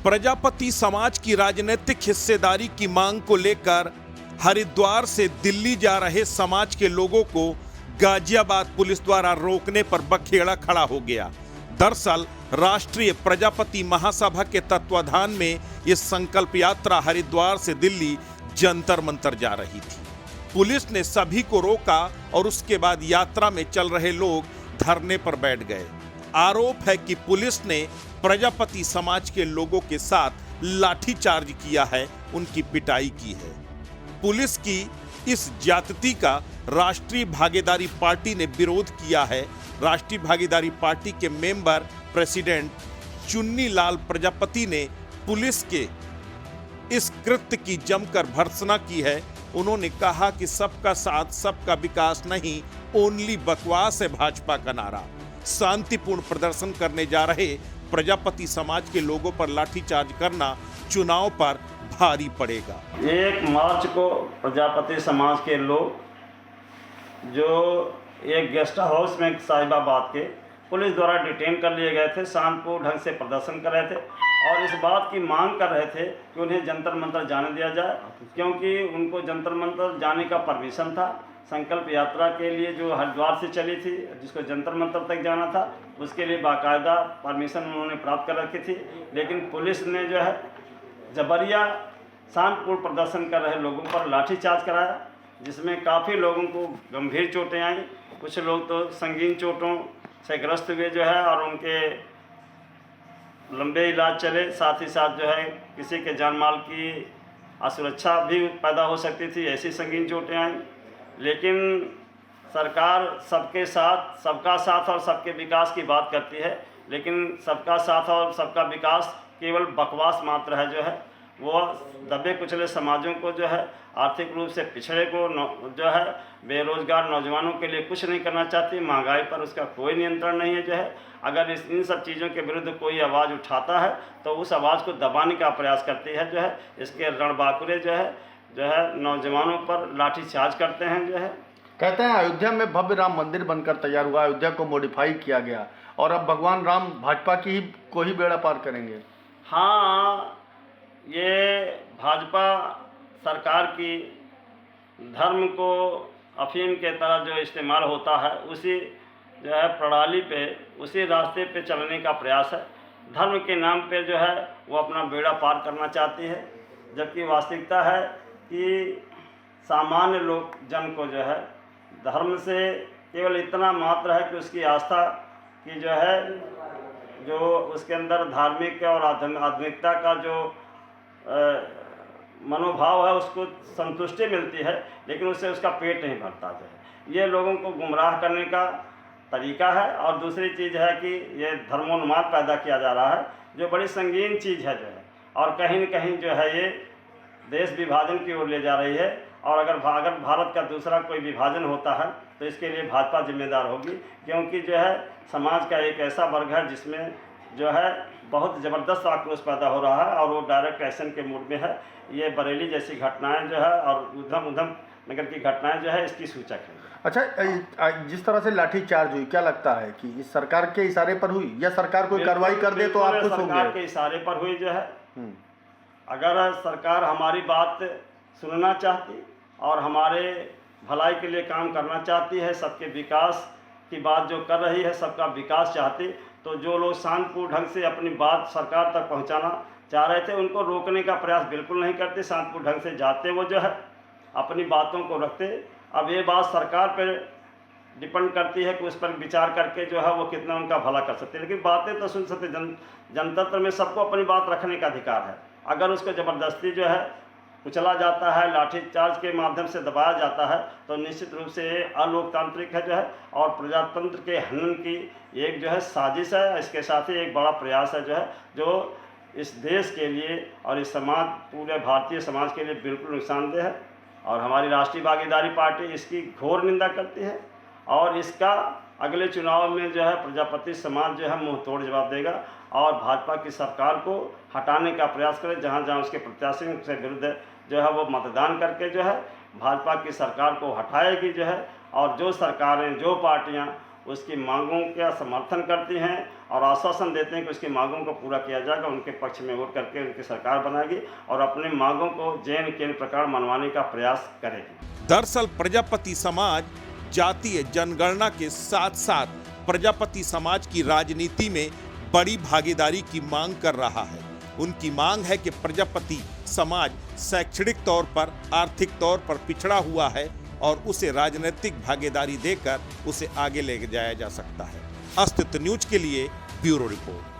प्रजापति समाज की राजनीतिक हिस्सेदारी की मांग को लेकर हरिद्वार से दिल्ली जा रहे समाज के लोगों को गाजियाबाद पुलिस द्वारा रोकने पर बखेड़ा खड़ा हो गया। दरअसल राष्ट्रीय प्रजापति महासभा के तत्वाधान में ये संकल्प यात्रा हरिद्वार से दिल्ली जंतर मंतर जा रही थी। पुलिस ने सभी को रोका और उसके बाद यात्रा में चल रहे लोग धरने पर बैठ गए। आरोप है कि पुलिस ने प्रजापति समाज के लोगों के साथ लाठीचार्ज किया है, उनकी पिटाई की है। पुलिस की इस ज्यादती का राष्ट्रीय भागीदारी पार्टी ने विरोध किया है। राष्ट्रीय भागीदारी पार्टी के मेंबर प्रेसिडेंट चुन्नी लाल प्रजापति ने पुलिस के इस कृत्य की जमकर भर्त्सना की है। उन्होंने कहा कि सबका साथ सबका विकास नहीं, ओनली बकवास है भाजपा का नारा। शांतिपूर्ण प्रदर्शन करने जा रहे प्रजापति समाज के लोगों पर लाठीचार्ज करना चुनाव पर भारी पड़ेगा। 1 मार्च को प्रजापति समाज के लोग जो एक गेस्ट हाउस में साहिबाबाद के पुलिस द्वारा डिटेन कर लिए गए थे, शांतिपूर्ण ढंग से प्रदर्शन कर रहे थे और इस बात की मांग कर रहे थे कि उन्हें जंतर मंतर जाने दिया जाए, क्योंकि उनको जंतर मंतर जाने का परमिशन था। संकल्प यात्रा के लिए जो हरिद्वार से चली थी, जिसको जंतर मंतर तक जाना था, उसके लिए बाकायदा परमिशन उन्होंने प्राप्त कर रखी थी। लेकिन पुलिस ने जो है जबरिया शांतिपूर्ण प्रदर्शन कर रहे लोगों पर लाठीचार्ज कराया, जिसमें काफ़ी लोगों को गंभीर चोटें आई। कुछ लोग तो संगीन चोटों से ग्रस्त हुए जो है और उनके लंबे इलाज चले। साथ ही साथ जो है किसी के जान माल की असुरक्षा भी पैदा हो सकती थी, ऐसी संगीन चोटें आई। लेकिन सरकार सबके साथ, सबका साथ और सबके विकास की बात करती है, लेकिन सबका साथ और सबका विकास केवल बकवास मात्र है। जो है वो दबे कुचले समाजों को जो है आर्थिक रूप से पिछड़े को जो है बेरोजगार नौजवानों के लिए कुछ नहीं करना चाहती। महंगाई पर उसका कोई नियंत्रण नहीं है। जो है अगर इन सब चीज़ों के विरुद्ध कोई आवाज़ उठाता है तो उस आवाज़ को दबाने का प्रयास करती है। जो है इसके रणबांकुरे जो है नौजवानों पर लाठीचार्ज करते हैं। जो है कहते हैं अयोध्या में भव्य राम मंदिर बनकर तैयार हुआ, अयोध्या को मॉडिफाई किया गया और अब भगवान राम भाजपा की को ही बेड़ा पार करेंगे। हाँ, ये भाजपा सरकार की धर्म को अफीम के तरह जो इस्तेमाल होता है, उसी जो है प्रणाली पे, उसी रास्ते पे चलने का प्रयास है। धर्म के नाम पे जो है वो अपना बेड़ा पार करना चाहती है, जबकि वास्तविकता है कि सामान्य लोग जन को जो है धर्म से केवल इतना मात्र है कि उसकी आस्था की जो उसके अंदर धार्मिक और आध्यात्मिकता का जो मनोभाव है उसको संतुष्टि मिलती है, लेकिन उससे उसका पेट नहीं भरता। जो है ये लोगों को गुमराह करने का तरीका है। और दूसरी चीज़ है कि ये धर्मोन्माद पैदा किया जा रहा है, जो बड़ी संगीन चीज़ है। जो है और कहीं न कहीं जो है ये देश विभाजन की ओर ले जा रही है। और अगर भारत का दूसरा कोई विभाजन होता है तो इसके लिए भाजपा जिम्मेदार होगी, क्योंकि जो है समाज का एक ऐसा वर्ग है जिसमें जो है बहुत ज़बरदस्त आक्रोश पैदा हो रहा है और वो डायरेक्ट एक्शन के मूड में है। ये बरेली जैसी घटनाएं जो है और उधम नगर की घटनाएं जो है इसकी सूचक है। अच्छा, जिस तरह से लाठीचार्ज हुई, क्या लगता है कि इस सरकार के इशारे पर हुई या सरकार कोई कार्रवाई कर दे तो आप खुश होंगे? सरकार के इशारे पर हुई। जो है अगर सरकार हमारी बात सुनना चाहती और हमारे भलाई के लिए काम करना चाहती है, सबके विकास की बात जो कर रही है, सबका विकास चाहती, तो जो लोग शांतिपूर्ण ढंग से अपनी बात सरकार तक पहुंचाना चाह रहे थे उनको रोकने का प्रयास बिल्कुल नहीं करते। शांतिपूर्ण ढंग से जाते, वो जो है अपनी बातों को रखते। अब ये बात सरकार पर डिपेंड करती है कि उस पर विचार करके जो है वो कितना उनका भला कर सकते हैं। लेकिन बातें तो सुन सकते। जनतंत्र में सबको अपनी बात रखने का अधिकार है। अगर उसको ज़बरदस्ती जो है कुचला जाता है, लाठीचार्ज के माध्यम से दबाया जाता है, तो निश्चित रूप से अलोकतांत्रिक है। जो है और प्रजातंत्र के हनन की एक जो है साजिश है। इसके साथ ही एक बड़ा प्रयास है जो इस देश के लिए और इस समाज, पूरे भारतीय समाज के लिए बिल्कुल नुकसानदेह है। और हमारी राष्ट्रीय भागीदारी पार्टी इसकी घोर निंदा करती है और इसका अगले चुनाव में जो है प्रजापति समाज जो है मुंह तोड़ जवाब देगा और भाजपा की सरकार को हटाने का प्रयास करे। जहां जहां उसके प्रत्याशियों से विरुद्ध जो है वो मतदान करके जो है भाजपा की सरकार को हटाएगी। जो है और जो सरकारें, जो पार्टियां उसकी मांगों का समर्थन करती हैं और आश्वासन देते हैं कि उसकी मांगों को पूरा किया जाएगा, उनके पक्ष में वोट करके उनकी सरकार बनाएगी और अपनी मांगों को जैन केंद्र प्रकार मनवाने का प्रयास करेगी। दरअसल प्रजापति समाज जातीय जनगणना के साथ साथ प्रजापति समाज की राजनीति में बड़ी भागीदारी की मांग कर रहा है। उनकी मांग है कि प्रजापति समाज शैक्षणिक तौर पर, आर्थिक तौर पर पिछड़ा हुआ है और उसे राजनीतिक भागीदारी देकर उसे आगे ले जाया जा सकता है। अस्तित्व न्यूज के लिए ब्यूरो रिपोर्ट।